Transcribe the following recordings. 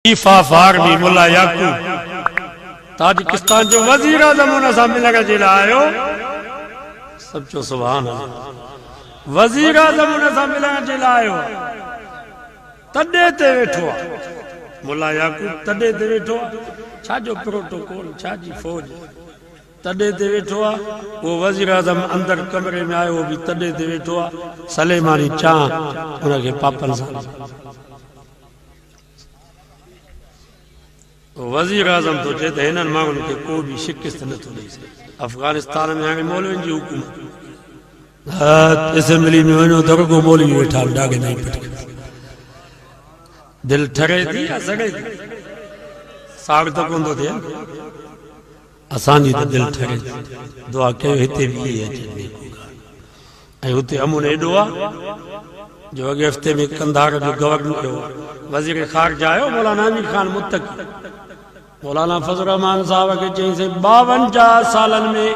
خلیفہ فارمی ملا یعقوب تاجکستان جو وزیر اعظم انہاں سا ملے جے لائے ہو سب چو سبحان اللہ وزیر اعظم انہاں سا ملے جے لائے ہو تڈے تے ویٹھو ملا یعقوب تڈے تے ویٹھو چھا جو پروٹوکول چھا جی فوج تڈے تے ویٹھو وہ وزیر اعظم اندر کمرے میں آئے وہ بھی تڈے تے ویٹھو سلیمانی چاند انہاں کے پاپن سا وزیر اعظم تو چاہتے ہیں مانگن کے کوئی بھی شکست نہ تو نہیں سے افغانستان میں آگے مولوین جی حکومت اسمبلی میں انہوں تو کو مولوی بیٹھا ڈاگے نہیں پٹک دل ٹھرے تھی یا سگے تھی ساڑھ تک اندو تھے آسانی تو دل ٹھرے تھی دعا کہ ہتے بھی ہے جنبی کو گا ہوتے امون اے دعا جو اگے ہفتے میں کندھار جو گورنر وزیر خارجہ آئے مولانا امیر خان متقی مولانا فضل الرحمان صاحب کے چاہیں سے 52 سالن میں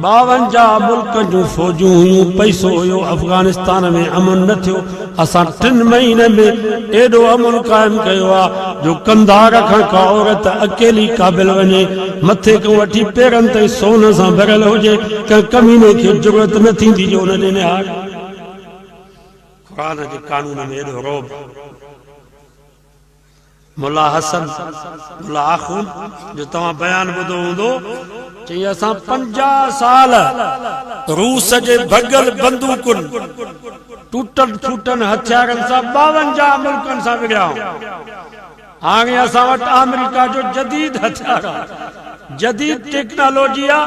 52 ملکن جو فوجوں ہوئیوں پیسوں ہوئیوں افغانستان میں امن نہ تھیو اساں 3 مہینے میں ایڈو امن قائم کیوا جو کندھار کھا کا عورت اکیلی قابل ونے متھے کو وٹھی پیرن تے سونے ساں بھرل ہو جے کہ کمینے کی ضرورت نہ تھیندی جو انہوں نے ہار قرآن کے قانون میں ایڈو روب ملا حسن ملا آخون جو تمہاں بیان بدو ہوں دو چاہیے اساں 50 سال روس جے بھگل بندوقن ٹوٹن پھوٹن ہتھیارن سا 52 ملکن سا بگڑا ہوں آگے اساں وٹ امریکہ جو جدید ہتھیارا جدید ٹیکنالوجیا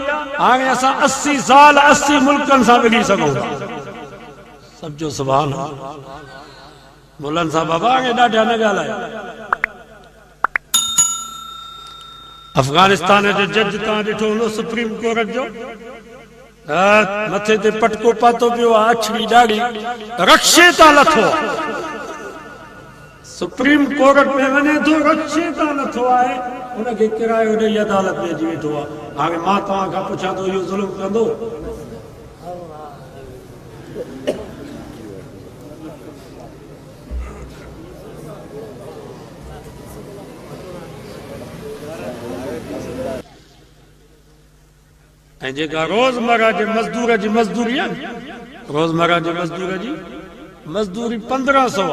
آگے اساں 80 سال 80 ملکن سا بگڑی سکوں سب جو سبحان مولن صاحب بابا آگے ڈاٹا نگا لائے افغانستان جو جج تاں ڈٹھو ہوں سپریم کورٹ جو متھے تے پٹکو پاتو پیو اچھڑی ڈاڑی رکشے تا لتھو سپریم کورٹ میں ونے تو رکشے تا لتھو آئے انہاں کے کرایو ڈی عدالت میں جی ویٹھو آگے ماں تاں کا پوچھا تو یہ ظلم کندو جے کا روزمرہ جے مزدور جی مزدوری روزمرہ جے مزدور جی مزدوری 1500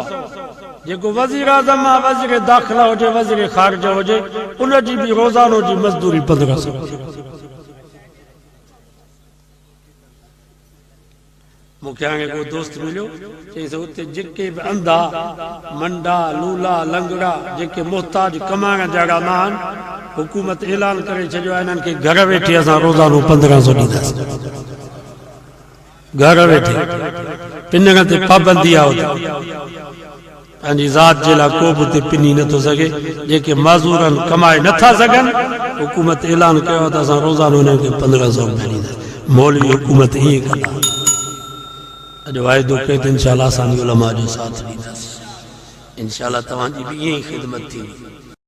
جے کو وزیر اعظم وزیر داخلہ ہو جے وزیر خارجہ ہو جے انہوں جی بھی روزانو جی مزدوری 1500 مکہ آنگے کو دوست ملیو چاہیے ہوتے جکے بھی اندھا منڈا لولا لنگڑا جکے محتاج کمانا جاگا مان حکومت اعلان کرے چھجو آئینان کے گھر بیٹھے اساں روزانو 1500 دیدہ گھر بیٹھے پنگا تے پابندی آؤتا انجی ذات جیلا کوب تے پنی نہ تو سکے جے کہ معذورن کمائے نہ تھا سکن حکومت اعلان کرے ہوتا اساں روزانو نے کے 1500 دیدہ مولوی حکومت ہی کرنا جو آئے دو کہتے انشاءاللہ آسانی علماء جو ساتھ دیدہ انشاءاللہ توانجی بھی یہی خدمت تھی